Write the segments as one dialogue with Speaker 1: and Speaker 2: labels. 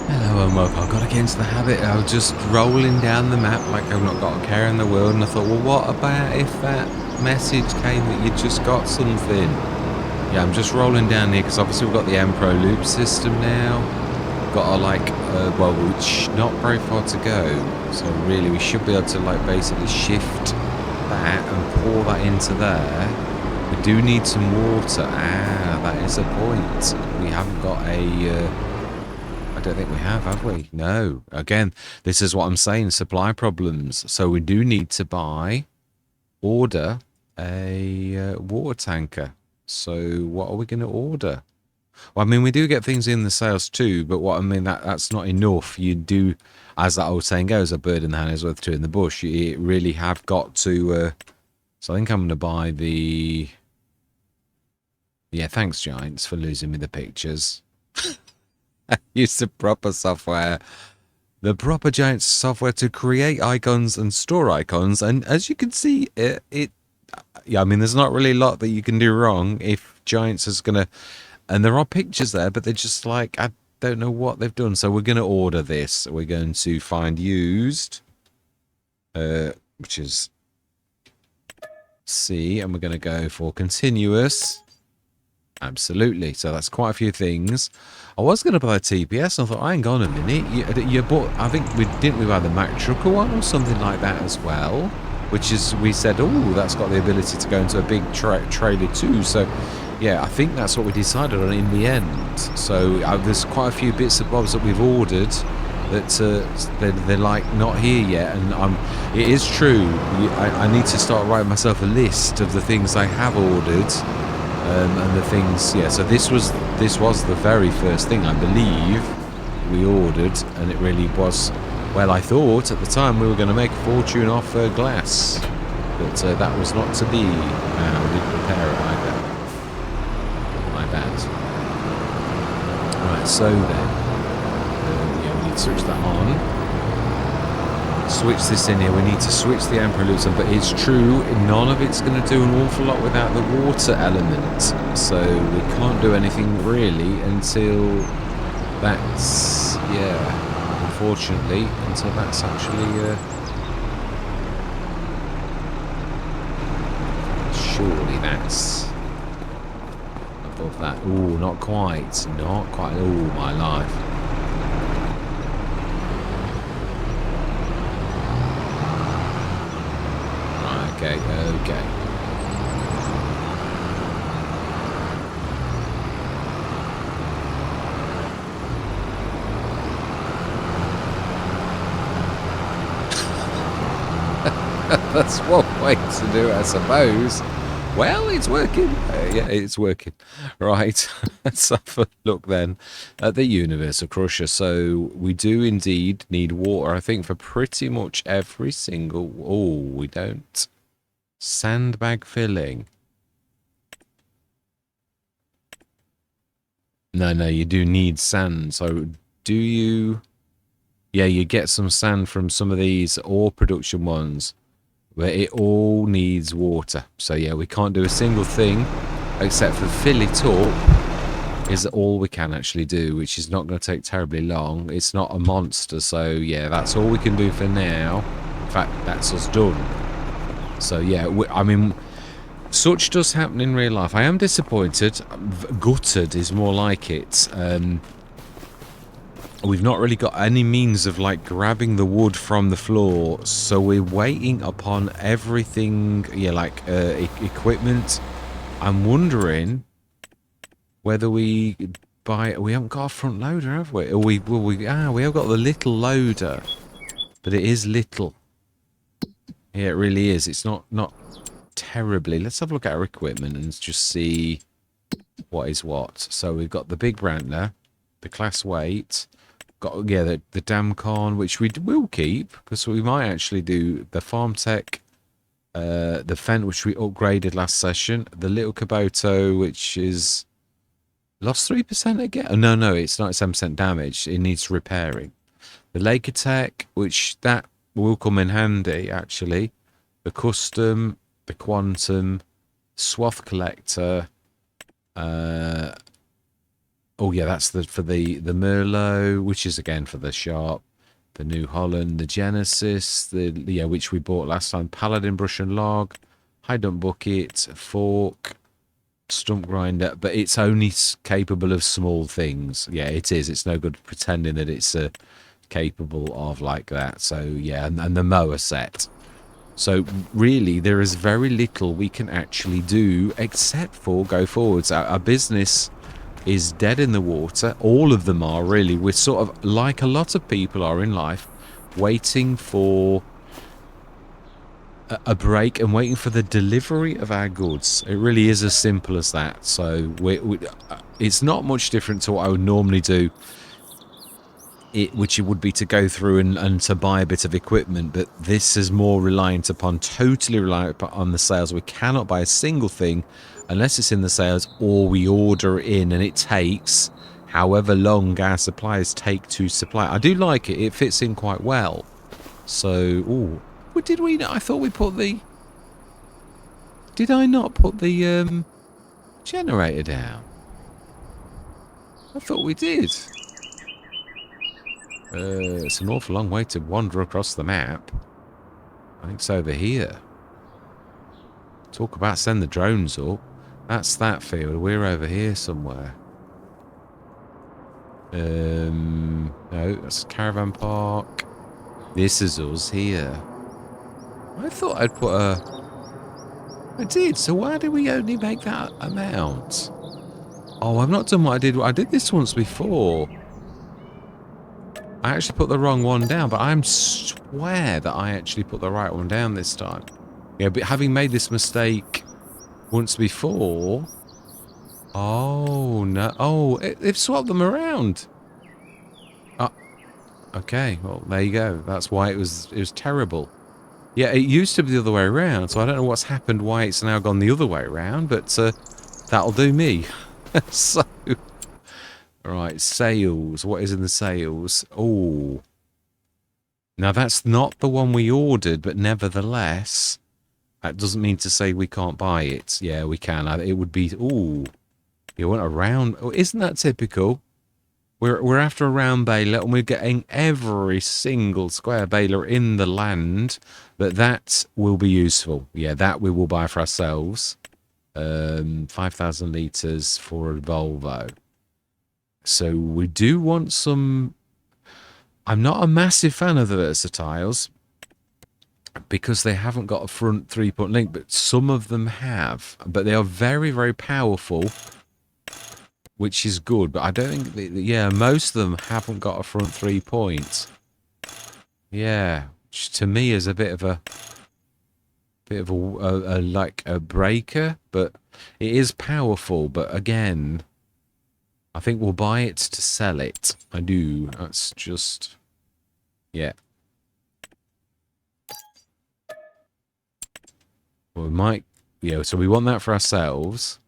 Speaker 1: Hello and welcome. I got to get into the habit. I was just rolling down the map like I've not got a care in the world, and I thought, well, what about if that message came that you just got something? Yeah, I'm just rolling down here because obviously we've got the Ampro loop system now. Got a well, which not very far to go. So really, we should be able to like basically shift that and pour that into there. We do need some water. Ah, that is a point. We haven't got a. I don't think we have we? No. Again, this is what I'm saying, supply problems. So we do need to order a water tanker. So what are we going to order? Well, I mean, we do get things in the sales too, but what I mean, that's not enough. You do, as that old saying goes, a bird in the hand is worth two in the bush. You really have got to, so I think I'm going to buy the, yeah, thanks Giants for losing me the pictures. Use the proper software. The proper Giants software to create icons and store icons. And as you can see, yeah, I mean, there's not really a lot that you can do wrong if Giants is going to, and there are pictures there, but they're just like, I don't know what they've done. So we're going to order this. We're going to find used, which is C, and we're going to go for continuous. Absolutely. So that's quite a few things. I was going to buy a TPS. And I thought, hang on a minute. You bought, I think we buy the Mack Trucker one or something like that as well. Which is, we said, oh, that's got the ability to go into a big trailer too. So, yeah, I think that's what we decided on in the end. So there's quite a few bits and bobs that we've ordered that they're like not here yet. And it is true. I need to start writing myself a list of the things I have ordered. And the things, yeah, so this was the very first thing I believe we ordered, and it really was, well, I thought at the time we were going to make a fortune off glass, but that was not to be. We didn't prepare it like that. My bad. Right, so then, yeah, we need to switch that on. Switch this in here. We need to switch the Ampro loops on, but it's true, none of it's going to do an awful lot without the water element. So we can't do anything really until that's, yeah, unfortunately, until that's actually, surely that's above that. Ooh, not quite. Not quite. Oh, my life. Okay. That's one way to do it, I suppose. Well, it's working. Yeah, it's working. Right. Let's have a look then at the Universal Crusher. So we do indeed need water, I think, for pretty much every single... Oh, we don't. Sandbag filling. No, you do need sand. So do you... Yeah, you get some sand from some of these ore production ones, where it all needs water. So yeah, we can't do a single thing except for fill it up is all we can actually do, which is not going to take terribly long. It's not a monster, so yeah, that's all we can do for now. In fact, that's us done. So yeah, I mean, such does happen in real life. I am disappointed. Gutted is more like it. We've not really got any means of like grabbing the wood from the floor, so we're waiting upon everything. Yeah, like equipment. I'm wondering whether we buy. We haven't got a front loader, have we? Or we have got the little loader, but it is little. Yeah, it really is. It's not terribly. Let's have a look at our equipment and just see what is what. So we've got the big Brantler, the class weight. Got, yeah, the Damcon, which we will keep, because we might actually do the Farm Tech, the Fent, which we upgraded last session, the little Kubota, which is lost 3% again. Oh, no, it's not 7% damage. It needs repairing. The Laker Tech, which that will come in handy, actually. The Custom, the Quantum, Swath Collector, Oh yeah, that's for the Merlot, which is again for the Sharp, the New Holland, the Genesis, yeah, which we bought last time. Paladin brush and log, high dump bucket, fork, stump grinder, but it's only capable of small things. Yeah, it is. It's no good pretending that it's capable of like that. So yeah, and the mower set. So really, there is very little we can actually do except for go forwards. Our business is dead in the water. All of them are, really. We're sort of like a lot of people are in life, waiting for a break and waiting for the delivery of our goods. It really is as simple as that. So it's not much different to what I would normally do, which it would be to go through and to buy a bit of equipment, but this is more totally reliant on the sales. We cannot buy a single thing unless it's in the sales, or we order it in, and it takes however long our suppliers take to supply. I do like it. It fits in quite well. So, ooh, what did we? I thought we put the. Did I not put the generator down? I thought we did. It's an awful long way to wander across the map. I think it's over here. Talk about send the drones up. That's that field. We're over here somewhere. No, that's caravan park. This is us here. I thought I'd put a... I did, so why did we only make that amount? Oh, I've not done what I did. I did this once before. I actually put the wrong one down, but I swear that I actually put the right one down this time. Yeah, but having made this mistake once before... Oh, no. Oh, they've swapped them around. Oh, okay. Well, there you go. That's why it was terrible. Yeah, it used to be the other way around, so I don't know what's happened, why it's now gone the other way around, but that'll do me. So... Right, sales. What is in the sales? Oh. Now, that's not the one we ordered, but nevertheless, that doesn't mean to say we can't buy it. Yeah, we can. It would be... Ooh. You want a round... Oh, isn't that typical? We're after a round baler, and we're getting every single square baler in the land, but that will be useful. Yeah, that we will buy for ourselves. 5,000 litres for a Volvo. So we do want some... I'm not a massive fan of the Versatiles because they haven't got a front three-point link, but some of them have. But they are very, very powerful, which is good. But I don't think... Yeah, most of them haven't got a front 3 point. Yeah, which to me is a bit of a... like a breaker, but it is powerful. But again... I think we'll buy it to sell it. I do. That's just... Yeah. Well, we might... Yeah, so we want that for ourselves.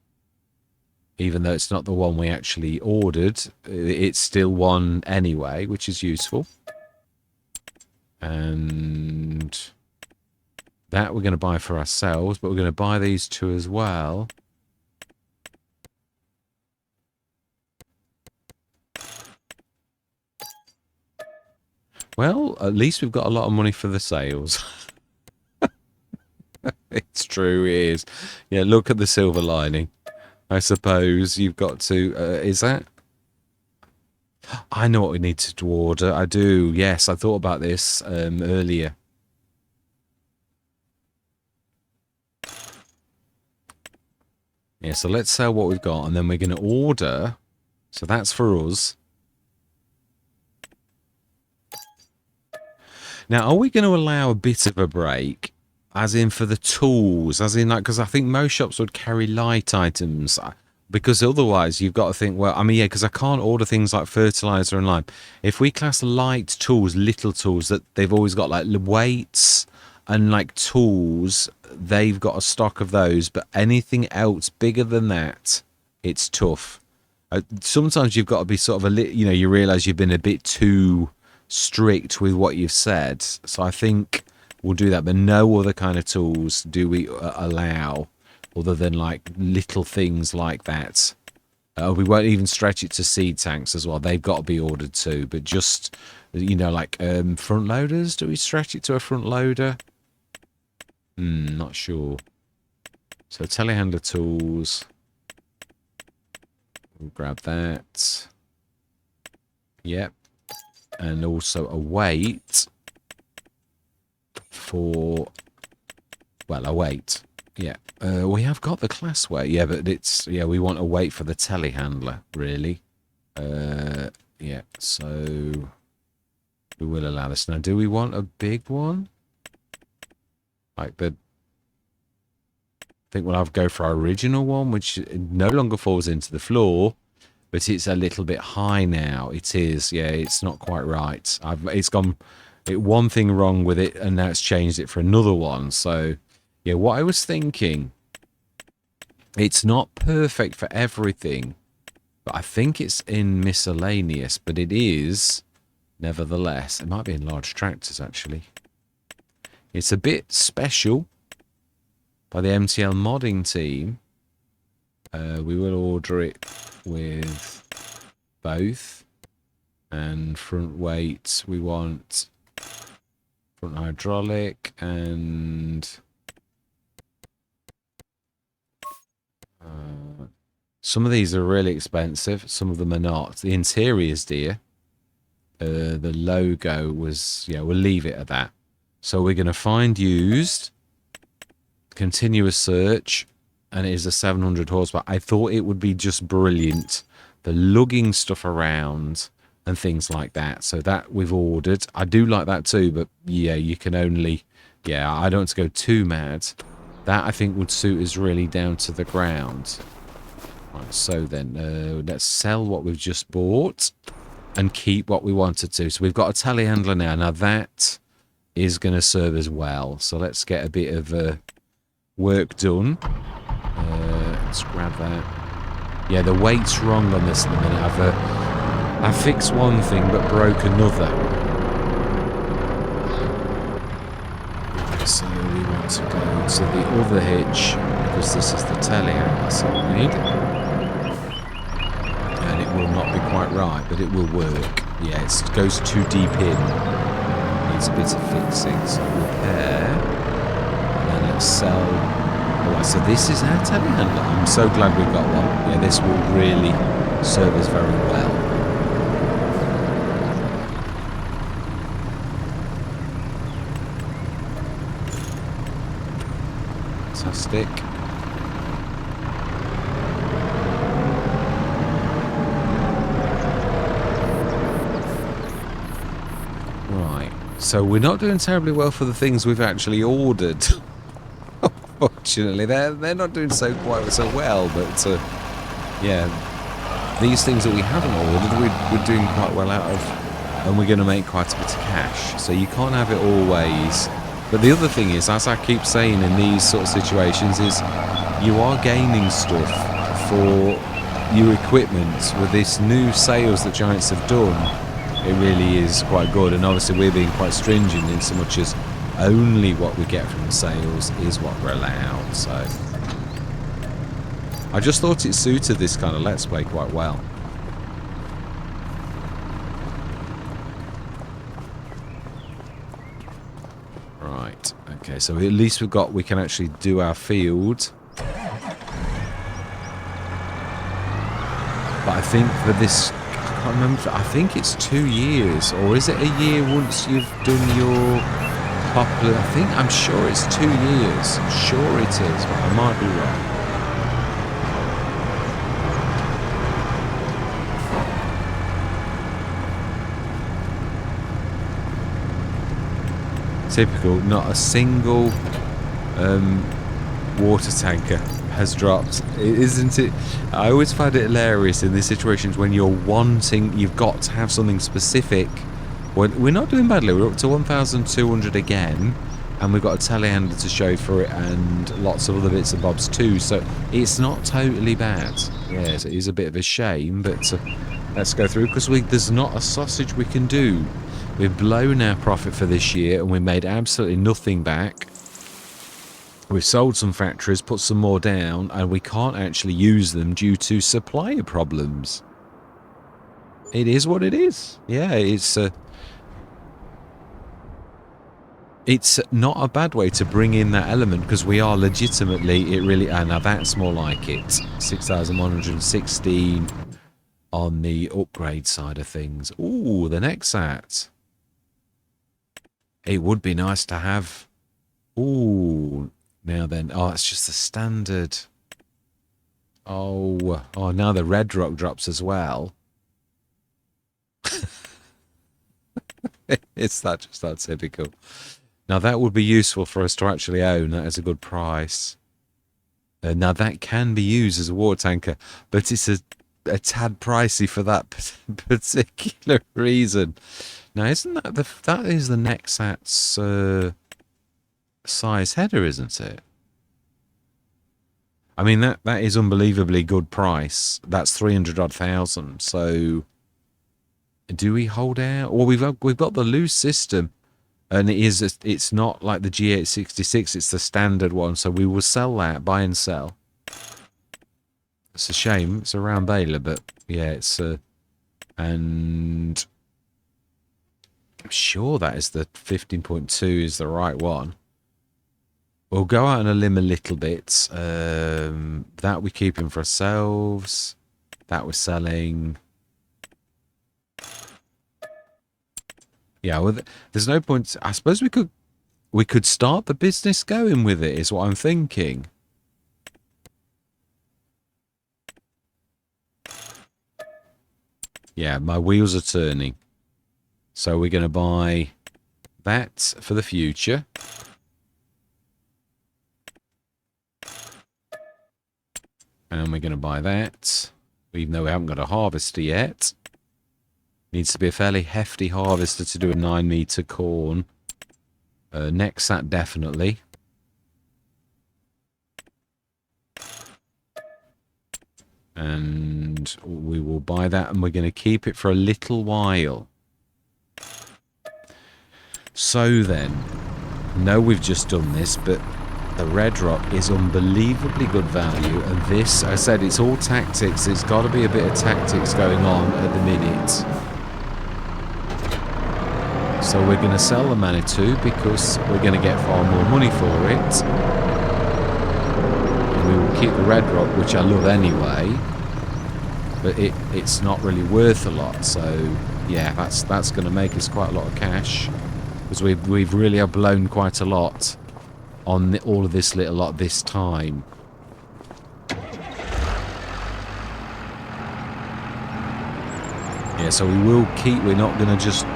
Speaker 1: Even though it's not the one we actually ordered. It's still one anyway, which is useful. And... that we're going to buy for ourselves, but we're going to buy these two as well. Well, at least we've got a lot of money for the sales. It's true, it is. Yeah, look at the silver lining. I suppose you've got to... is that... I know what we need to order. I do, yes. I thought about this earlier. Yeah, so let's sell what we've got, and then we're going to order. So that's for us. Now, are we going to allow a bit of a break, as in for the tools, as in like, because I think most shops would carry light items, because otherwise you've got to think, well, I mean, yeah, because I can't order things like fertilizer and lime. If we class light tools, little tools, that they've always got like weights and like tools, they've got a stock of those, but anything else bigger than that, it's tough. Sometimes you've got to be sort of you realize you've been a bit too strict with what you've said, so I think we'll do that. But no other kind of tools do we allow, other than like little things like that. We won't even stretch it to seed tanks as well. They've got to be ordered too. But just, you know, like front loaders. Do we stretch it to a front loader? Not sure. So telehandler tools. We'll grab that. Yep. And also a weight for, well, a weight. Yeah. We have got the class weight. Yeah, but it's, yeah, we want a weight for the telehandler, really. Yeah, so we will allow this. Now, do we want a big one? Like the, I think we'll have to go for our original one, which no longer falls into the floor, but it's a little bit high now. It is, yeah, it's not quite right. It's gone, one thing wrong with it, and now it's changed it for another one. So, yeah, what I was thinking, it's not perfect for everything, but I think it's in miscellaneous, but it is, nevertheless, it might be in large tractors, actually. It's a bit special by the MTL modding team. We will order it with both. And front weight, we want front hydraulic and some of these are really expensive. Some of them are not. The interior's dear. The logo was, yeah, we'll leave it at that. So we're going to find used, continuous search, and it is a 700 horsepower. I thought it would be just brilliant. The lugging stuff around and things like that. So that we've ordered. I do like that too, but yeah, you can only, yeah, I don't want to go too mad. That I think would suit us really down to the ground. Right, so then let's sell what we've just bought and keep what we wanted to. So we've got a telehandler now. Now that is going to serve us well. So let's get a bit of work done. Let's grab that. Yeah, the weight's wrong on this at the minute. I fixed one thing but broke another. So we want to go to the other hitch because this is the telehandler side. And it will not be quite right, but it will work. Yeah, it goes too deep in. Needs a bit of fixing. So repair. And then let's sell. Alright, so this is our telehandler. I'm so glad we've got one. Yeah, this will really serve us very well. Fantastic. Right, so we're not doing terribly well for the things we've actually ordered. Unfortunately, they're not doing quite so well, but yeah, these things that we haven't ordered, we're doing quite well out of, and we're going to make quite a bit of cash. So you can't have it always. But the other thing is, as I keep saying in these sort of situations, is you are gaining stuff for your equipment with this new sales that Giants have done. It really is quite good, and obviously we're being quite stringent in so much as only what we get from the sales is what we're allowed. So I just thought it suited this kind of Let's Play quite well. Right, okay, so at least we can actually do our field. But I think for this, I can't remember, I think it's 2 years, or is it a year once you've done your popular? I'm sure it's 2 years. I'm sure it is, but I might be wrong. Typical, not a single water tanker has dropped, isn't it? I always find it hilarious in these situations when you're wanting, you've got to have something specific. We're not doing badly, we're up to 1,200 again, and we've got a telehandler to show for it and lots of other bits and bobs too, so it's not totally bad. Yes, it is a bit of a shame, but let's go through, because there's not a sausage we can do. We've blown our profit for this year and we made absolutely nothing back. We've sold some factories, put some more down, and we can't actually use them due to supplier problems. It is what it is. Yeah, it's not a bad way to bring in that element, because we are legitimately, it really, now that's more like it. 6,116 on the upgrade side of things. Ooh, the next set. It would be nice to have. Ooh, now then. Oh, it's just the standard. Oh, now the red rock drops as well. It's that just that typical. Now that would be useful for us to actually own. That is a good price. Now that can be used as a water tanker, but it's a tad pricey for that particular reason. Now isn't that that is the Nexat's size header, isn't it? I mean that is unbelievably good price. That's 300,000. So do we hold out? Well, we've got the loose system. And it's not like the G866, it's the standard one. So we will sell that, buy and sell. It's a shame. It's a round bailer, but yeah, it's and I'm sure that is the 15.2 is the right one. We'll go out on a limb a little bit. That we're keeping for ourselves. That we're selling. Yeah, well, there's no point. I suppose we could start the business going with it, is what I'm thinking. Yeah, my wheels are turning. So we're going to buy that for the future. And we're going to buy that, even though we haven't got a harvester yet. Needs to be a fairly hefty harvester to do a 9-meter corn. Nexat definitely. And we will buy that, and we're going to keep it for a little while. So then, no, we've just done this, but the red rock is unbelievably good value. And this, I said, it's all tactics. It's got to be a bit of tactics going on at the minute. So we're going to sell the Manitou because we're going to get far more money for it. And we will keep the red rock, which I love anyway. But it's not really worth a lot. So yeah, that's going to make us quite a lot of cash, because we've really blown quite a lot on all of this little lot this time. Yeah, so we will keep. We're not going to just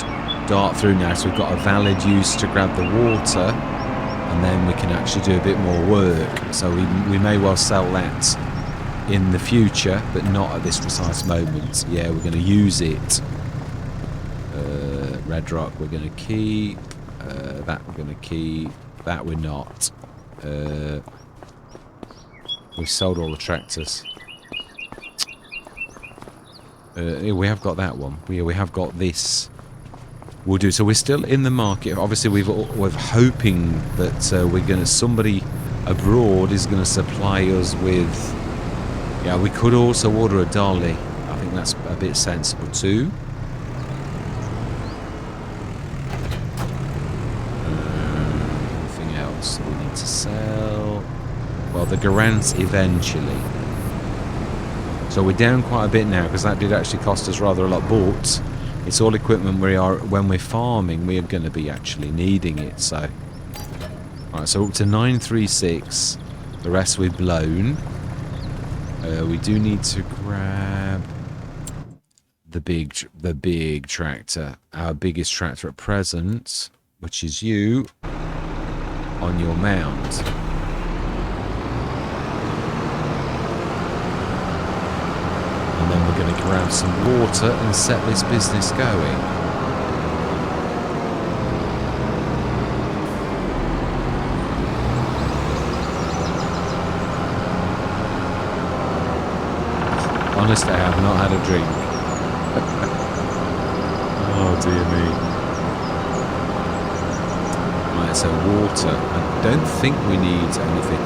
Speaker 1: dart through now, so we've got a valid use to grab the water, and then we can actually do a bit more work. So we may well sell that in the future, but not at this precise moment. Yeah, we're going to use it. Red rock we're going to keep. That we're going to keep. That we're not. We sold all the tractors. We have got that one. We have got this. We'll do. So we're still in the market. Obviously, we're hoping that somebody abroad is going to supply us with. Yeah, we could also order a dolly. I think that's a bit sensible too. Anything else that we need to sell? Well, the Garants eventually. So we're down quite a bit now, because that did actually cost us rather a lot. But it's all equipment when we're farming, we are going to be actually needing it. So, right, so up to 936. The rest we've blown. We do need to grab the big tractor, our biggest tractor at present, which is you on your mount. And then we're going to grab some water and set this business going. Honestly, I have not had a drink. Oh dear me. Right, so water. I don't think we need anything.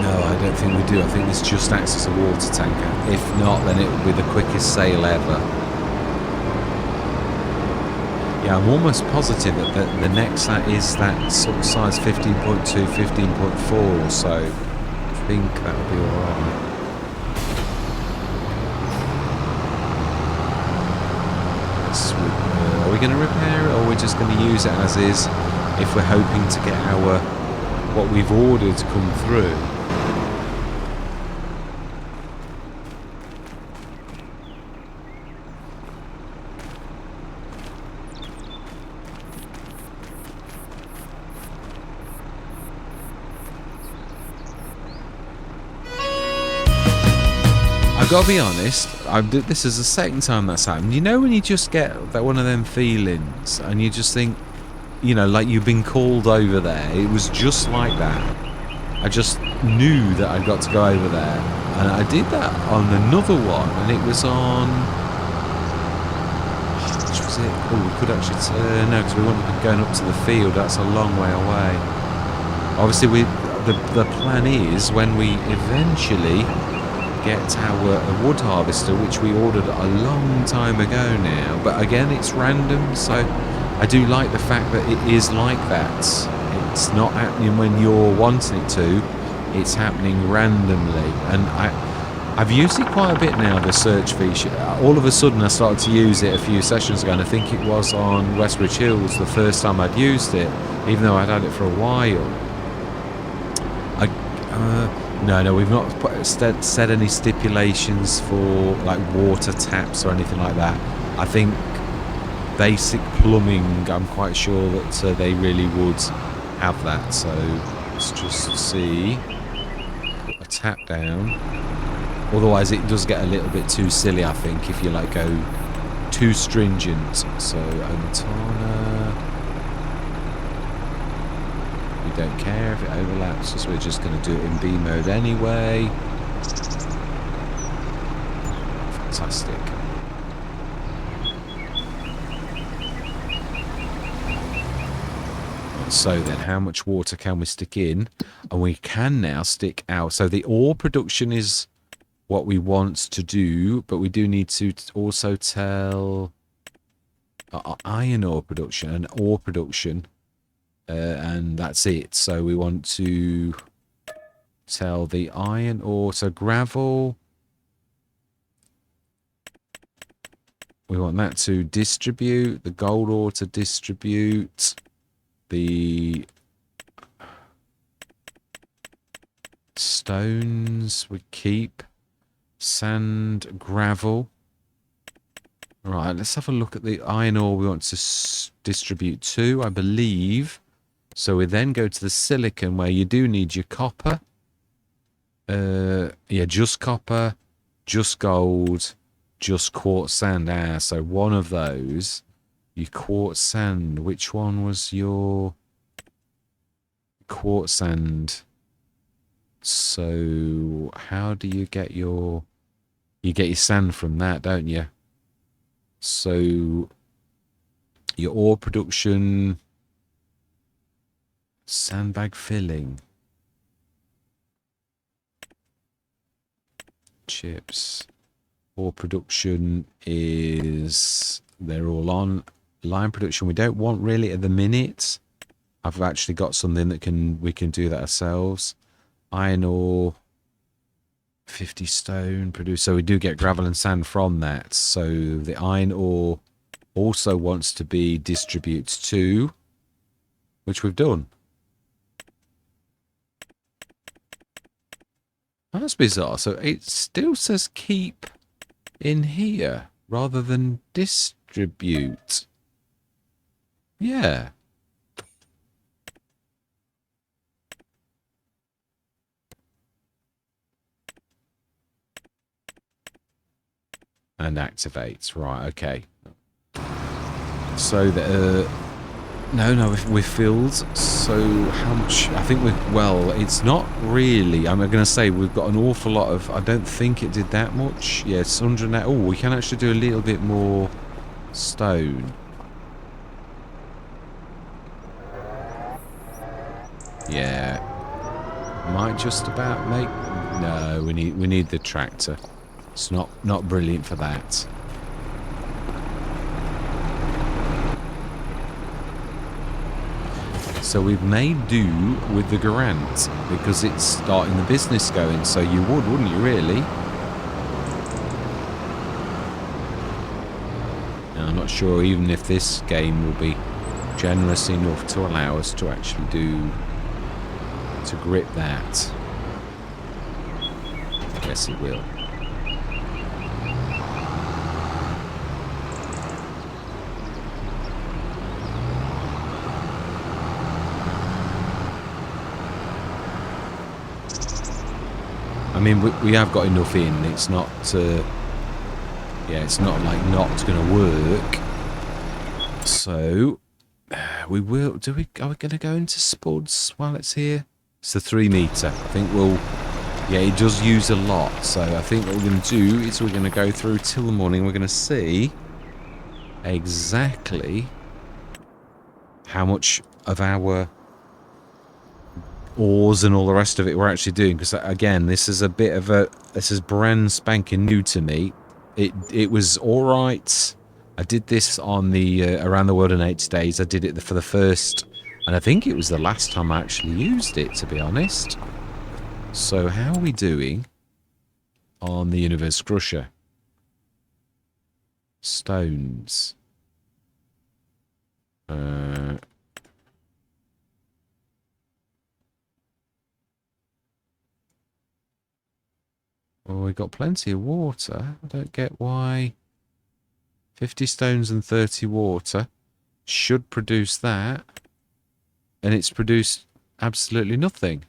Speaker 1: I don't think we do. I think this just acts as a water tanker. If not, then it will be the quickest sail ever. Yeah, I'm almost positive that the next is that sort of size 15.2, 15.4, so I think that'll be alright. Are we going to repair it, or are we just going to use it as is if we're hoping to get our what we've ordered to come through? I've got to be honest, this is the second time that's happened. You know when you just get that one of them feelings and you just think, you know, like you've been called over there. It was just like that. I just knew that I'd got to go over there. And I did that on another one, and it was on... which was it? Oh, we could actually turn... No, because we wouldn't be going up to the field. That's a long way away. Obviously, the plan is when we eventually get our wood harvester, which we ordered a long time ago now, but again it's random, so I do like the fact that it is like that. It's not happening when you're wanting it to, it's happening randomly. And I've used it quite a bit now, the search feature. All of a sudden I started to use it a few sessions ago, and I think it was on Westbridge Hills the first time I'd used it, even though I'd had it for a while. No, we've not set any stipulations for like water taps or anything like that. I think basic plumbing, I'm quite sure that they really would have that. So let's just see. Put a tap down. Otherwise it does get a little bit too silly, I think, if you like go too stringent. So Montana, we don't care if it overlaps, because we're just going to do it in B mode anyway. Fantastic. So then, how much water can we stick in? And we can now stick out. So the ore production is what we want to do, but we do need to also tell iron ore production and ore production. And that's it. So we want to tell the iron ore, so gravel, we want that to distribute, the gold ore to distribute, the stones we keep, sand, gravel. Right, let's have a look at the iron ore we want to distribute to, I believe. So we then go to the silicon, where you do need your copper. Yeah, just copper, just gold, just quartz sand. So one of those, your quartz sand. Which one was your quartz sand? So how do you get your... You get your sand from that, don't you? So your ore production... Sandbag filling. Chips. Ore production is... They're all on. Lime production we don't want really at the minute. I've actually got something that we can do that ourselves. Iron ore. 50 stone produce. So we do get gravel and sand from that. So the iron ore also wants to be distributed to, which we've done. That's bizarre. So it still says keep in here rather than distribute. Yeah. And activates. Right, okay. So the... No, we're filled. So how much? I think well, it's not really. I'm going to say we've got an awful lot of... I don't think it did that much. Yeah, it's 100 now. Oh, we can actually do a little bit more stone. Yeah. Might just about make... No, we need the tractor. It's not brilliant for that. So we've made do with the Garant because it's starting the business going. So you would, wouldn't you, really? Now, I'm not sure even if this game will be generous enough to allow us to actually to grip that. Yes, it will. I mean, we have got enough in. It's not, yeah, it's not like not going to work. So, we will. Are we going to go into spuds while it's here? It's the 3 meter. I think we'll. Yeah, it does use a lot. So I think what we're going to do is we're going to go through till the morning. We're going to see exactly how much of our ores and all the rest of it we're actually doing, because again, this is a bit of a, this is brand spanking new to me. It was all right. I did this on the around the world in 80 days. I did it for the first, and I think it was the last time I actually used it, to be honest. So how are we doing on the Universe Crusher? Stones. Well, we've got plenty of water. I don't get why 50 stones and 30 water should produce that. And it's produced absolutely nothing.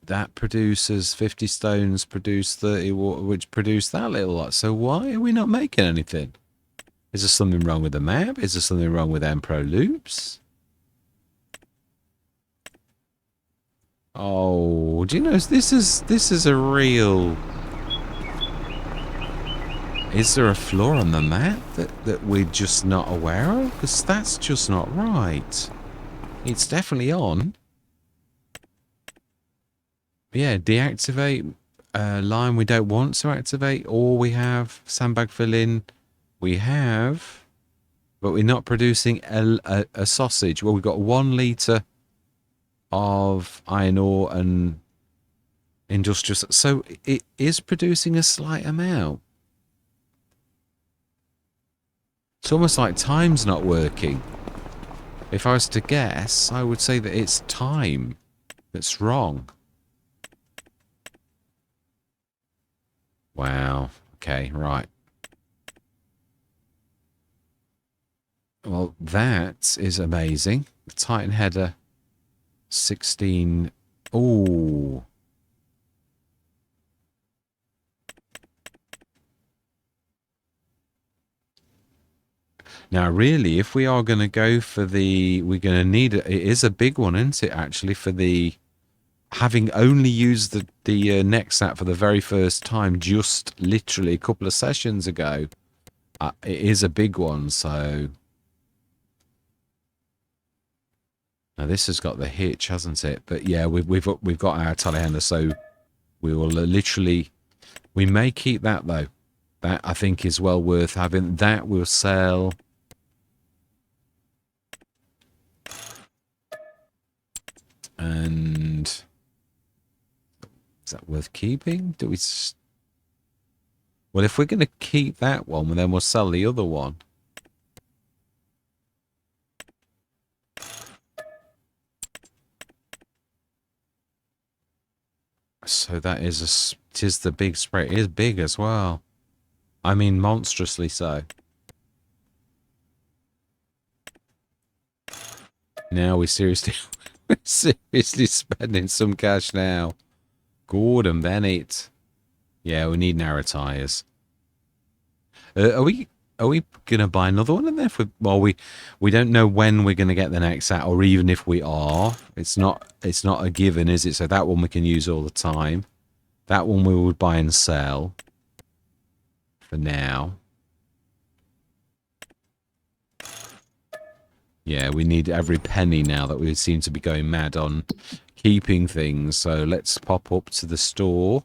Speaker 1: That produces 50 stones, produce 30 water, which produce that little lot. So why are we not making anything? Is there something wrong with the map? Is there something wrong with Empro Loops? Oh, do you know this is a real... Is there a flaw on the map that we're just not aware of? Because that's just not right. It's definitely on. Yeah, deactivate line we don't want to activate, or we have sandbag fill in. We have, but we're not producing a sausage. Well, we've got 1 litre of iron ore and industrial, so it is producing a slight amount. It's almost like time's not working. If I was to guess, I would say that it's time that's wrong. Wow. Okay, right. Well, that is amazing. The Titan header, 16. Ooh. Now, really, if we are going to go for the... We're going to need... It is a big one, isn't it, actually, for the... Having only used the Nexat for the very first time, just literally a couple of sessions ago, it is a big one, so... Now, this has got the hitch, hasn't it? But yeah, we've got our telehandler, so we will literally... We may keep that, though. That, I think, is well worth having. That will sell... And... Is that worth keeping? Do we... Well, if we're going to keep that one, then we'll sell the other one. So that is a... It is the big spray. It is big as well. I mean, monstrously so. Now we're seriously spending some cash now. Gordon Bennett. Yeah, we need narrow tires. Are we gonna buy another one in there? Well, we don't know when we're gonna get the next out, or even if we are. It's not a given, is it? So that one we can use all the time. That one we would buy and sell. For now. Yeah, we need every penny now that we seem to be going mad on keeping things. So let's pop up to the store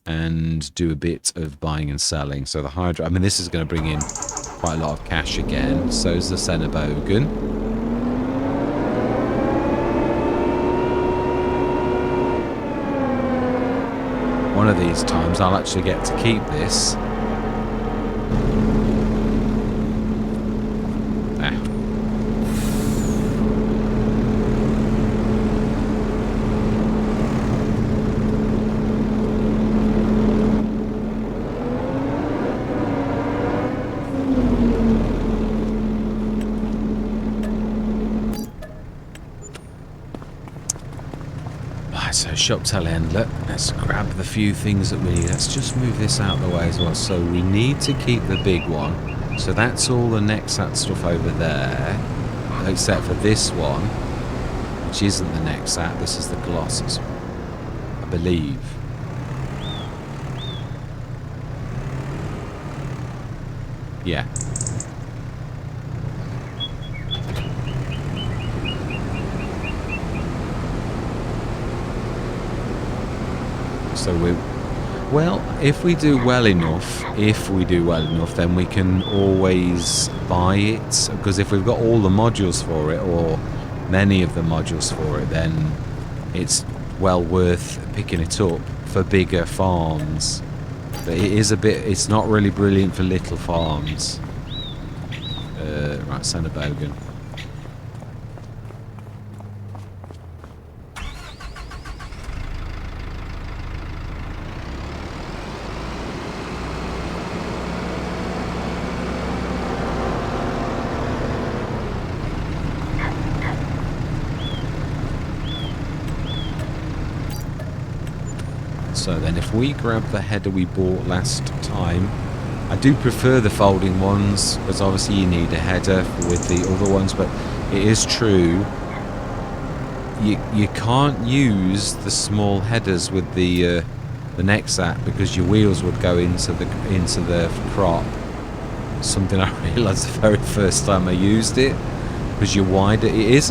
Speaker 1: and do a bit of buying and selling. So the hydro, I mean, this is going to bring in quite a lot of cash again. So's the Senebogen. One of these times I'll actually get to keep this. So shop telehandler, let's grab the few things that we need. Let's just move this out of the way as well. So we need to keep the big one. So that's all the Nexat stuff over there, except for this one, which isn't the Nexat. This is the Colossus, I believe. Yeah. So well, if we do well enough, then we can always buy it. Because if we've got all the modules for it, or many of the modules for it, then it's well worth picking it up for bigger farms. But it is it's not really brilliant for little farms. Right, Senebogen. So then if we grab the header we bought last time, I do prefer the folding ones, because obviously you need a header with the other ones, but it is true, you can't use the small headers with the Nexat, because your wheels would go into the crop. Something I realised the very first time I used it, because you're wider. It is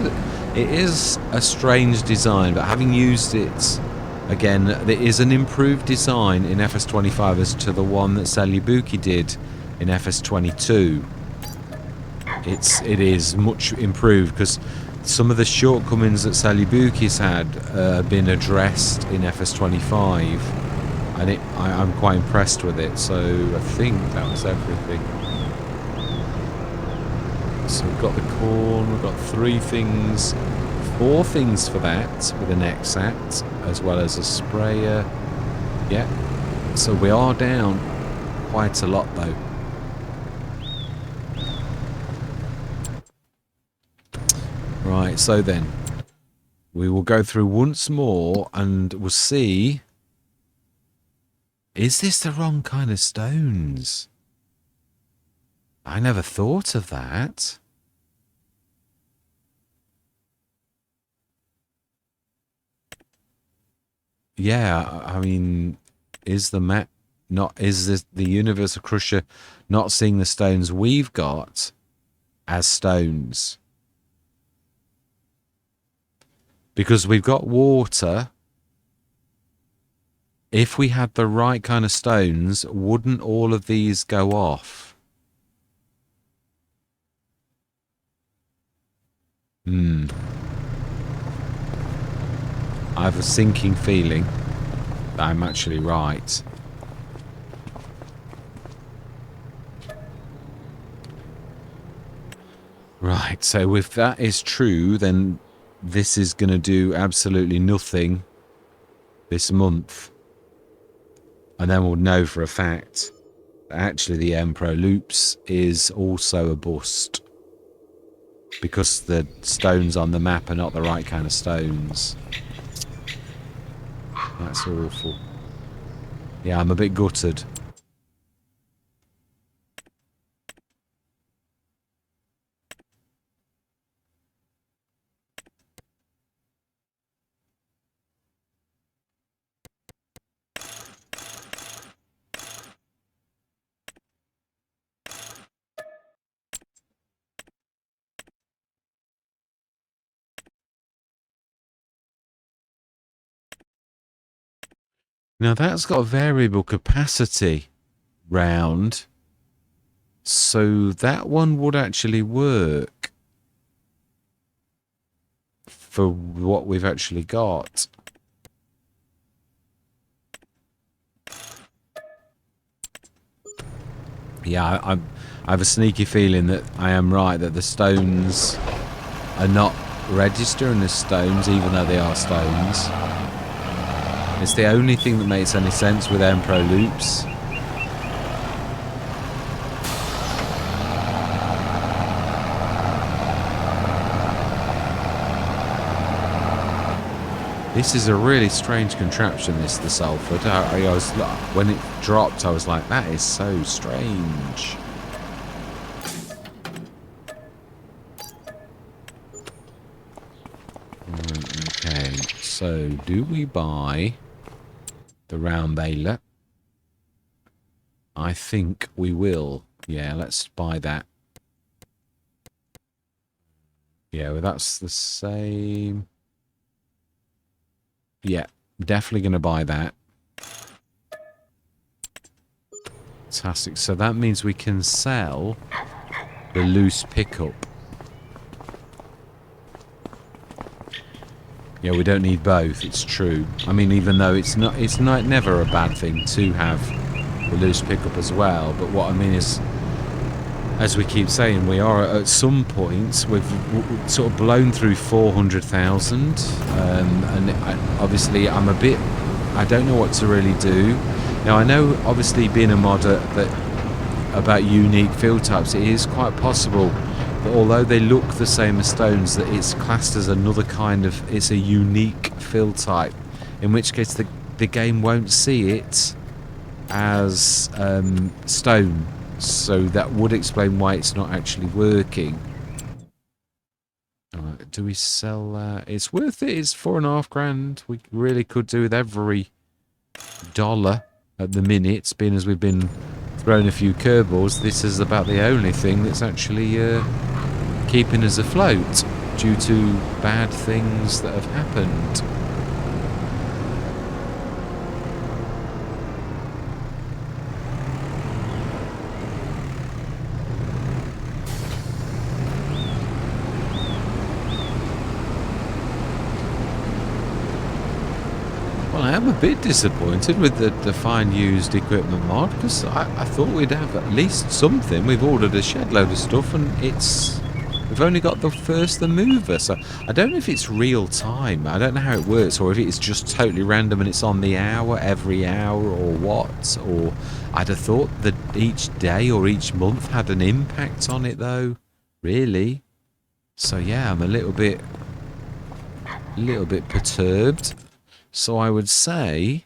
Speaker 1: a strange design, but having used it, again, there is an improved design in FS25 as to the one that Salibuki did in FS22. It is much improved, because some of the shortcomings that Salibuki's had have been addressed in FS25, and I'm quite impressed with it. So I think that was everything. So we've got the corn, we've got 4 things for that with an Nexat, as well as a sprayer. Yeah, so we are down quite a lot though. Right, so then we will go through once more and we'll see, is this the wrong kind of stones? I never thought of that. Yeah, I mean, is the map not, is this the Universal Crusher not seeing the stones we've got as stones? Because we've got water. If we had the right kind of stones, wouldn't all of these go off? I have a sinking feeling that I'm actually right. Right, so if that is true, then this is going to do absolutely nothing this month. And then we'll know for a fact that actually the Emperor Loops is also a bust, because the stones on the map are not the right kind of stones. That's awful. Yeah, I'm a bit gutted. Now that's got a variable capacity round, so that one would actually work for what we've actually got. Yeah, I have a sneaky feeling that I am right, that the stones are not registering as stones, even though they are stones. It's the only thing that makes any sense with Empro loops. This is a really strange contraption, the Salford. I was, when it dropped, I was like, that is so strange. Okay, so do we buy the round baler? I think we will. Yeah, let's buy that. Yeah, well, that's the same. Yeah, definitely going to buy that. Fantastic. So that means we can sell the loose pickup. Yeah, we don't need both. It's true. I mean, even though it's not never a bad thing to have the loose pickup as well. But what I mean is, as we keep saying, we are at some points we've sort of blown through 400,000, and obviously I'm a bit. I don't know what to really do. Now I know, obviously, being a modder about unique field types, it is quite possible that although they look the same as stones, that it's classed as another kind of. It's a unique field type, in which case the game won't see it as stone. So that would explain why it's not actually working. Do we sell that? It's worth it. It's $4.5 grand. We really could do with every dollar at the minute, being as we've been throwing a few curveballs. This is about the only thing that's actually keeping us afloat due to bad things that have happened. I am a bit disappointed with the fine used equipment mod, because I thought we'd have at least something. We've ordered a shed load of stuff and we've only got the mover, so I don't know if it's real time. I don't know how it works, or if it's just totally random and it's on the hour, every hour, or what. Or I'd have thought that each day or each month had an impact on it, though, really. So yeah, I'm a little bit perturbed. So I would say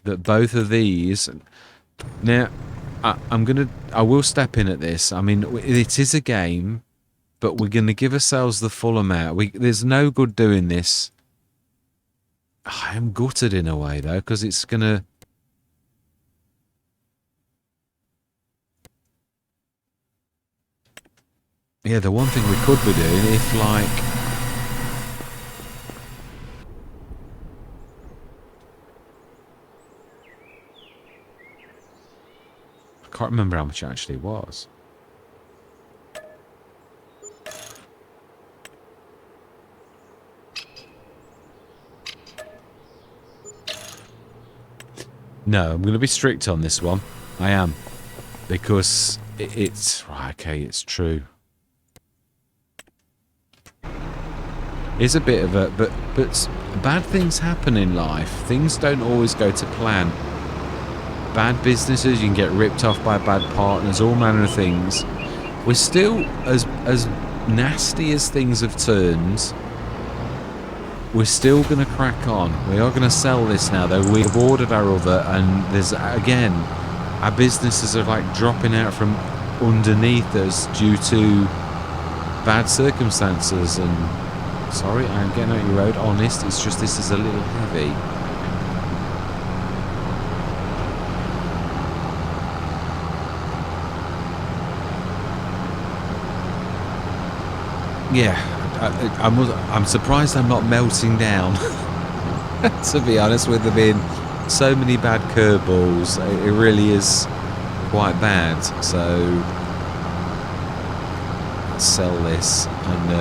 Speaker 1: that both of these. Now, I will step in at this. I mean, it is a game, but we're gonna give ourselves the full amount. There's no good doing this. I am gutted in a way, though, because it's gonna. Yeah, the one thing we could be doing, if like. I can't remember how much it actually was. No, I'm going to be strict on this one. I am. Because it's... Okay, it's true. It's a bit of a... But bad things happen in life. Things don't always go to plan. Bad businesses, you can get ripped off by bad partners, all manner of things. We're still, as nasty as things have turned, we're still going to crack on. We are going to sell this now, though. We've ordered our other, and there's, again, our businesses are like dropping out from underneath us due to bad circumstances. And sorry, I'm getting out your road, honest, it's just this is a little heavy. Yeah, I'm surprised I'm not melting down. To be honest, with there being so many bad curveballs, it really is quite bad. So let's sell this, and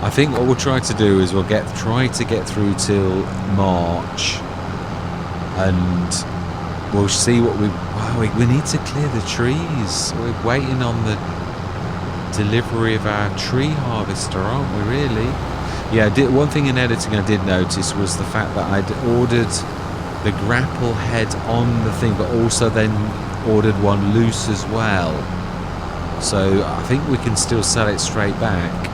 Speaker 1: I think what we'll try to do is we'll try to get through till March, and we'll see what we need to clear the trees. We're waiting on the delivery of our tree harvester, aren't we, really? Yeah, one thing in editing I did notice was the fact that I'd ordered the grapple head on the thing, but also then ordered one loose as well. So I think we can still sell it straight back,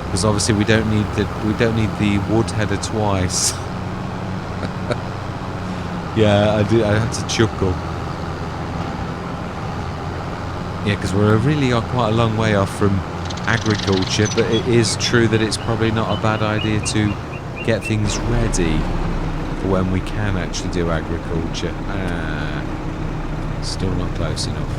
Speaker 1: because obviously we don't need the wood header twice. Yeah, I had to chuckle. Yeah, because we're really quite a long way off from agriculture, but it is true that it's probably not a bad idea to get things ready for when we can actually do agriculture. Still not close enough.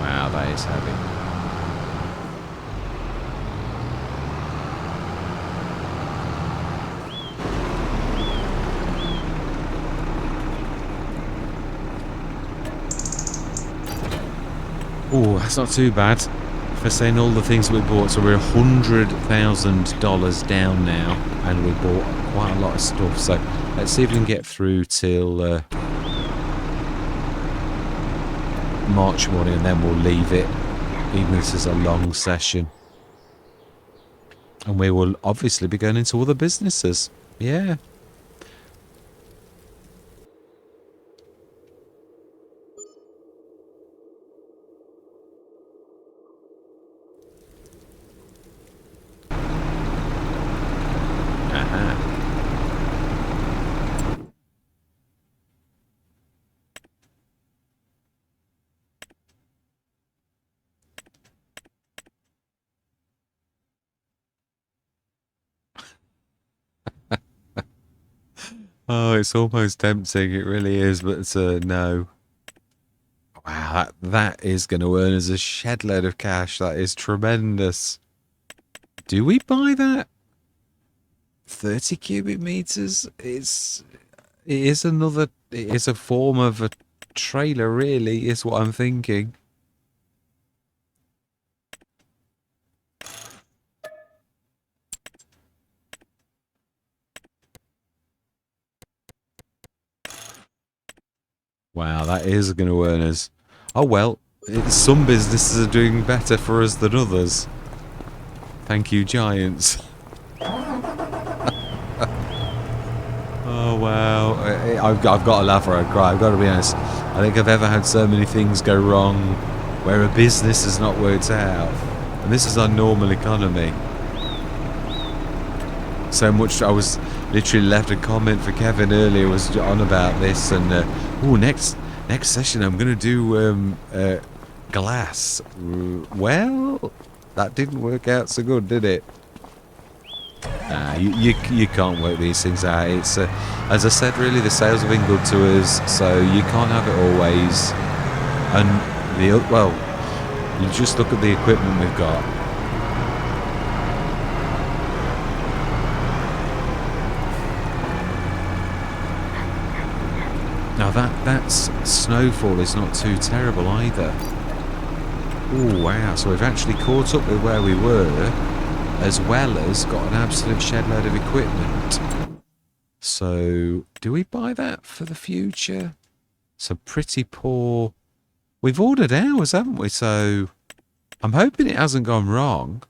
Speaker 1: Wow, that is heavy. Oh, that's not too bad for saying all the things we bought. So we're $100,000 down now, and we bought quite a lot of stuff. So let's see if we can get through till March morning, and then we'll leave it, even if this is a long session. And we will obviously be going into other businesses. Yeah. Oh, it's almost tempting. It really is, but it's no. Wow, that is going to earn us a shed load of cash. That is tremendous. Do we buy that? 30 cubic meters? It is a form of a trailer, really, is what I'm thinking. Wow, that is going to earn us. Oh well, some businesses are doing better for us than others. Thank you, Giants. Oh wow, I've got to laugh or I cry. I've got to be honest. I think I've ever had so many things go wrong where a business has not worked out, and this is our normal economy. So much. I was literally left a comment for Kevin earlier, was on about this, and next session I'm gonna do glass. Well, that didn't work out so good, did it? You can't work these things out. It's as I said, really, the sales have been good to us, so you can't have it always. And you just look at the equipment we've got. Now that's snowfall is not too terrible either. Oh wow! So we've actually caught up with where we were, as well as got an absolute shed load of equipment. So do we buy that for the future? It's a pretty poor. We've ordered ours, haven't we? So I'm hoping it hasn't gone wrong.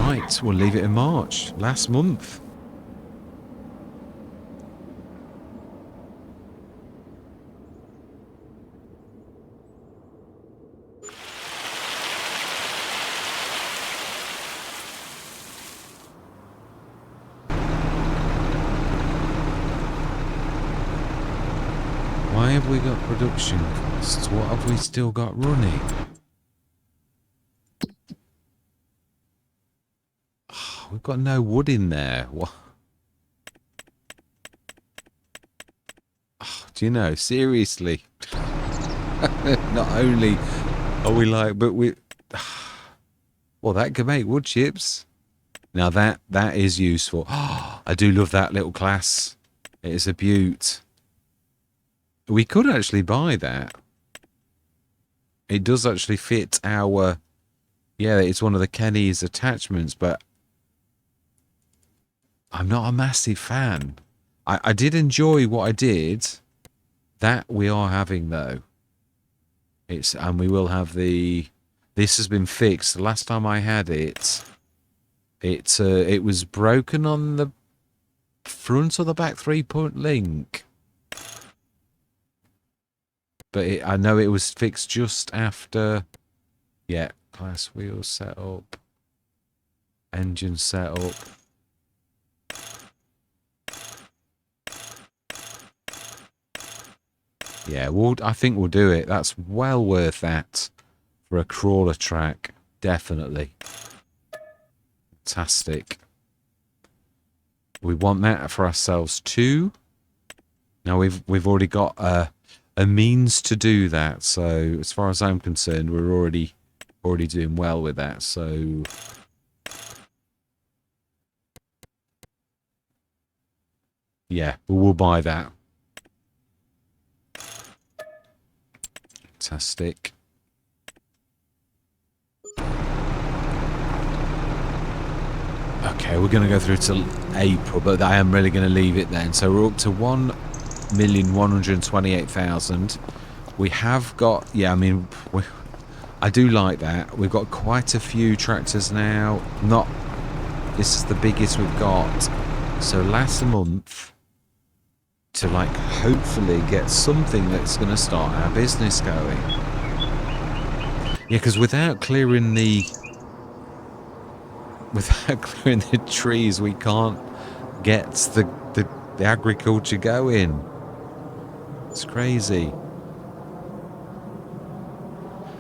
Speaker 1: Right, we'll leave it in March, last month. Why have we got production costs? What have we still got running? Oh, we I've got no wood in there. What? Oh, do you know, seriously? Not only are we like, but we... Well, that can make wood chips. Now that is useful. Oh, I do love that little class. It is a beaut. We could actually buy that. It does actually fit our... Yeah, it's one of the Kenny's attachments, but I'm not a massive fan. I did enjoy what I did. That we are having, though. And we will have the... This has been fixed. The last time I had it, it was broken on the front or the back 3-point link. But I know it was fixed just after... Yeah, class wheels set up. Engine set up. Yeah, I think we'll do it. That's well worth that for a crawler track. Definitely. Fantastic. We want that for ourselves too. Now we've already got a means to do that. So as far as I'm concerned, we're already doing well with that. So yeah, we'll buy that. Fantastic. Okay, we're going to go through till April, but I am really going to leave it then. So we're up to 1,128,000. We have got, yeah, I mean, I do like that. We've got quite a few tractors now. This is the biggest we've got. So last month, to like hopefully get something that's going to start our business going. Yeah, because without clearing the trees, we can't get the agriculture going. It's crazy.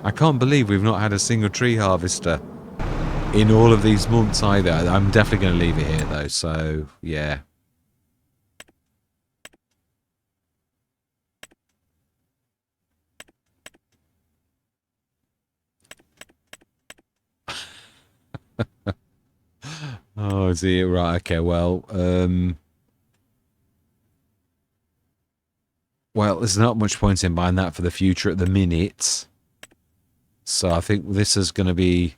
Speaker 1: I can't believe we've not had a single tree harvester in all of these months either. I'm definitely going to leave it here though, so yeah. Oh, is it right? Okay, well, there's not much point in buying that for the future at the minute. So I think this is going to be...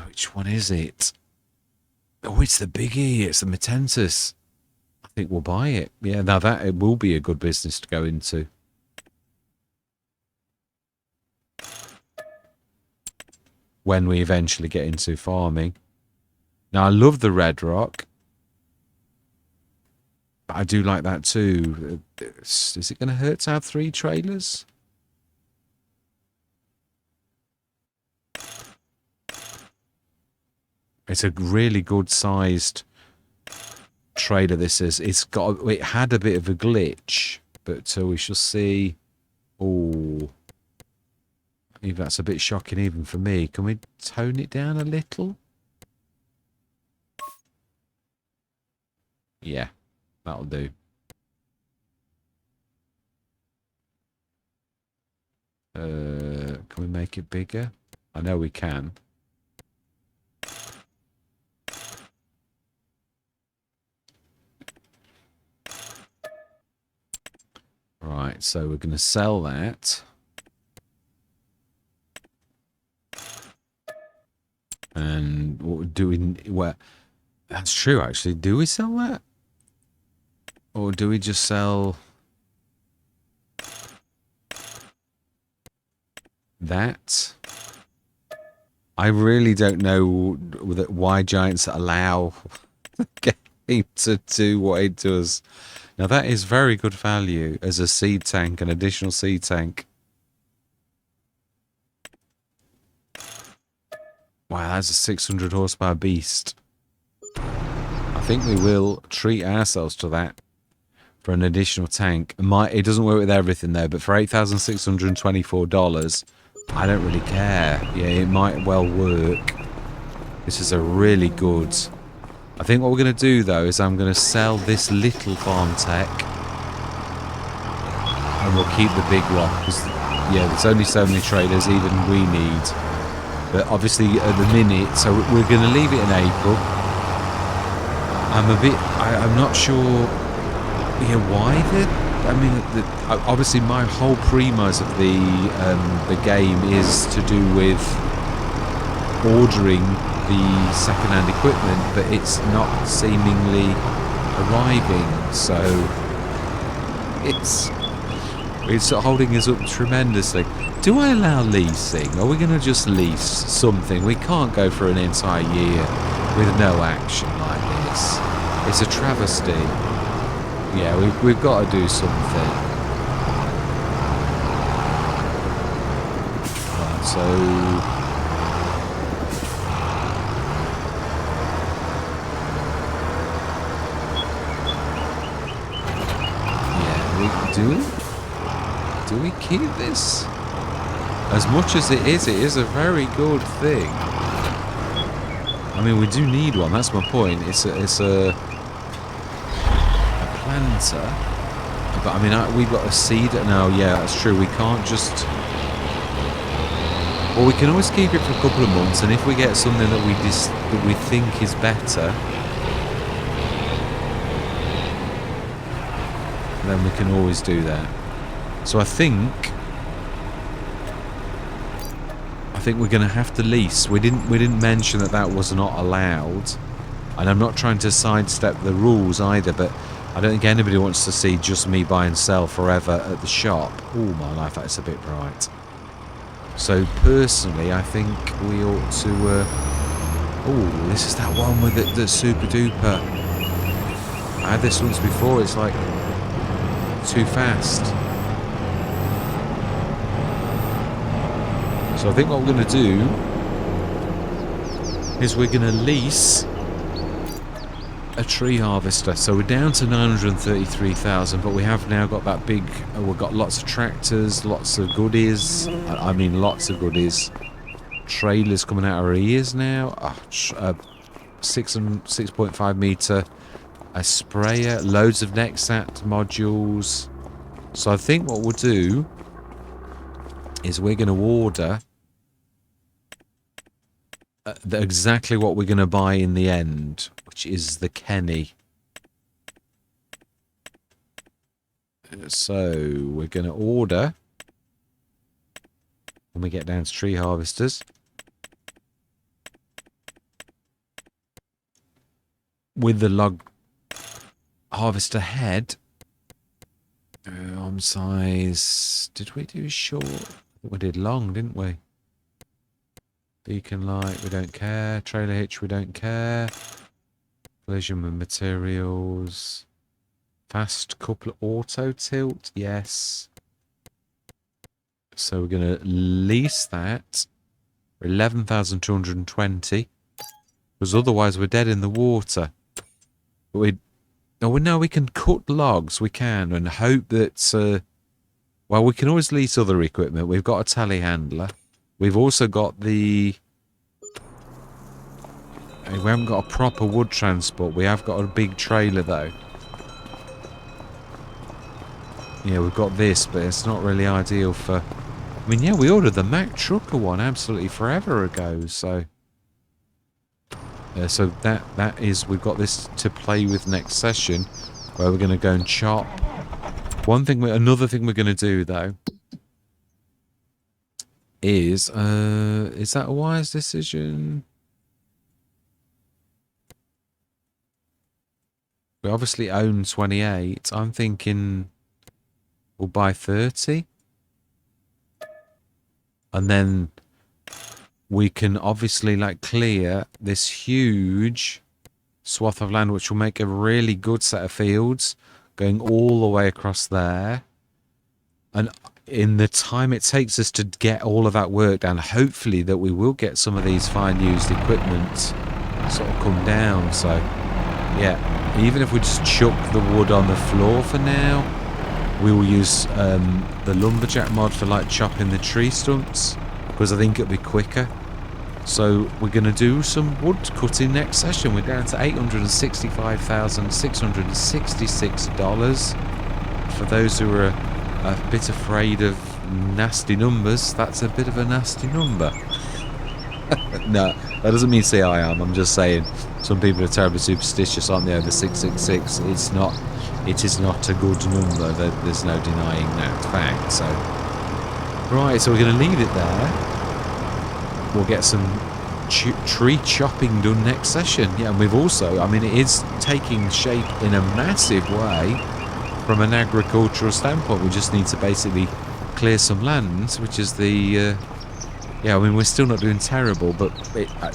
Speaker 1: which one is it? Oh, it's the biggie. It's the Matensis. I think we'll buy it. Yeah, now it will be a good business to go into. When we eventually get into farming. Now, I love the Red Rock. But I do like that too. Is it going to hurt to have 3 trailers? It's a really good sized trailer, this is. It had a bit of a glitch, but we shall see. Oh, even that's a bit shocking even for me. Can we tone it down a little? Yeah, that'll do. Can we make it bigger? I know we can. Right, so we're going to sell that. And what we're doing... Well, that's true, actually. Do we sell that? Or do we just sell... that? I really don't know why Giants allow the game to do what it does. Now that is very good value as a seed tank, an additional seed tank. Wow, that's a 600 horsepower beast. I think we will treat ourselves to that for an additional tank. It doesn't work with everything though, but for $8,624, I don't really care. Yeah, it might well work. This is a really good... I think what we're going to do, though, is I'm going to sell this little farm tech. And we'll keep the big one. Because, yeah, there's only so many trailers even we need. But obviously, at the minute, so we're going to leave it in April. I'm not sure... Yeah, why I mean, obviously my whole premise of the game is to do with ordering the second-hand equipment, but it's not seemingly arriving, so it's holding us up tremendously. Do I allow leasing? Are we going to just lease something? We can't go for an entire year with no action like this. It's a travesty. Yeah, we've got to do something. Right, so... Yeah, do we keep this? As much as it is a very good thing. I mean, we do need one, that's my point. It's a planter, but I mean we've got a seed now. Yeah, that's true. We can't just, well, we can always keep it for a couple of months, and if we get something that we think is better, then we can always do that. So I think we're going to have to lease. We didn't mention that was not allowed, and I'm not trying to sidestep the rules either, but I don't think anybody wants to see just me buy and sell forever at the shop. Oh my life, that's a bit bright. So personally, I think we ought to... oh, this is that one with the super duper. I had this once before, it's like too fast. So I think what we're going to do is we're going to lease a tree harvester. So we're down to 933,000, but we have now got that big... we've got lots of tractors, lots of goodies. I mean, lots of goodies. Trailers coming out of our ears now. 6.5 meter. A sprayer. Loads of Nexat modules. So I think what we'll do is we're going to order exactly what we're going to buy in the end, which is the Kenny. So we're going to order, when we get down to tree harvesters, with the log harvester head, arm size, did we do short? We did long, didn't we? Beacon light, we don't care. Trailer hitch, we don't care. Collision with materials. Fast couple auto tilt, yes. So we're going to lease that for 11,220. Because otherwise we're dead in the water. But we can cut logs, we can, and hope that... well, we can always lease other equipment. We've got a telehandler. We've also got the... we haven't got a proper wood transport. We have got a big trailer, though. Yeah, we've got this, but it's not really ideal for... I mean, yeah, we ordered the Mack Trucker one absolutely forever ago, so... so that is... We've got this to play with next session, where we're going to go and chop. Another thing we're going to do, though, is that a wise decision? We obviously own 28. I'm thinking we'll buy 30. And then we can obviously clear this huge swath of land, which will make a really good set of fields going all the way across there. And in the time it takes us to get all of that work done, hopefully that we will get some of these fine used equipment sort of come down. So yeah, even if we just chuck the wood on the floor for now, we will use the lumberjack mod for chopping the tree stumps, because I think it'll be quicker. So we're going to do some wood cutting next session. We're down to $865,666. For those who are a bit afraid of nasty numbers, that's a bit of a nasty number. No, that doesn't mean say I am. I'm just saying some people are terribly superstitious, aren't they, over 666? It is not a good number. There's no denying that fact. So, right, so we're going to leave it there. We'll get some tree chopping done next session. Yeah, and we've also, I mean, it is taking shape in a massive way from an agricultural standpoint. We just need to basically clear some land, which is the... yeah, I mean, we're still not doing terrible, but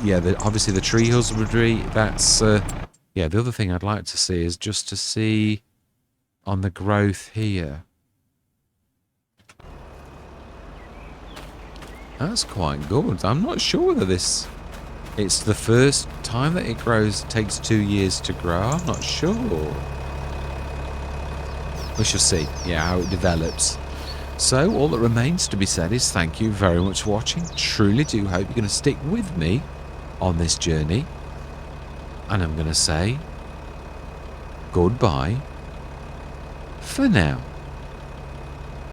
Speaker 1: yeah, obviously the tree husbandry, that's... yeah, the other thing I'd like to see is just to see on the growth here. That's quite good. I'm not sure whether this... It's the first time that it grows, takes 2 years to grow. I'm not sure. We shall see, yeah, how it develops. So, all that remains to be said is thank you very much for watching. Truly do hope you're going to stick with me on this journey. And I'm going to say goodbye for now.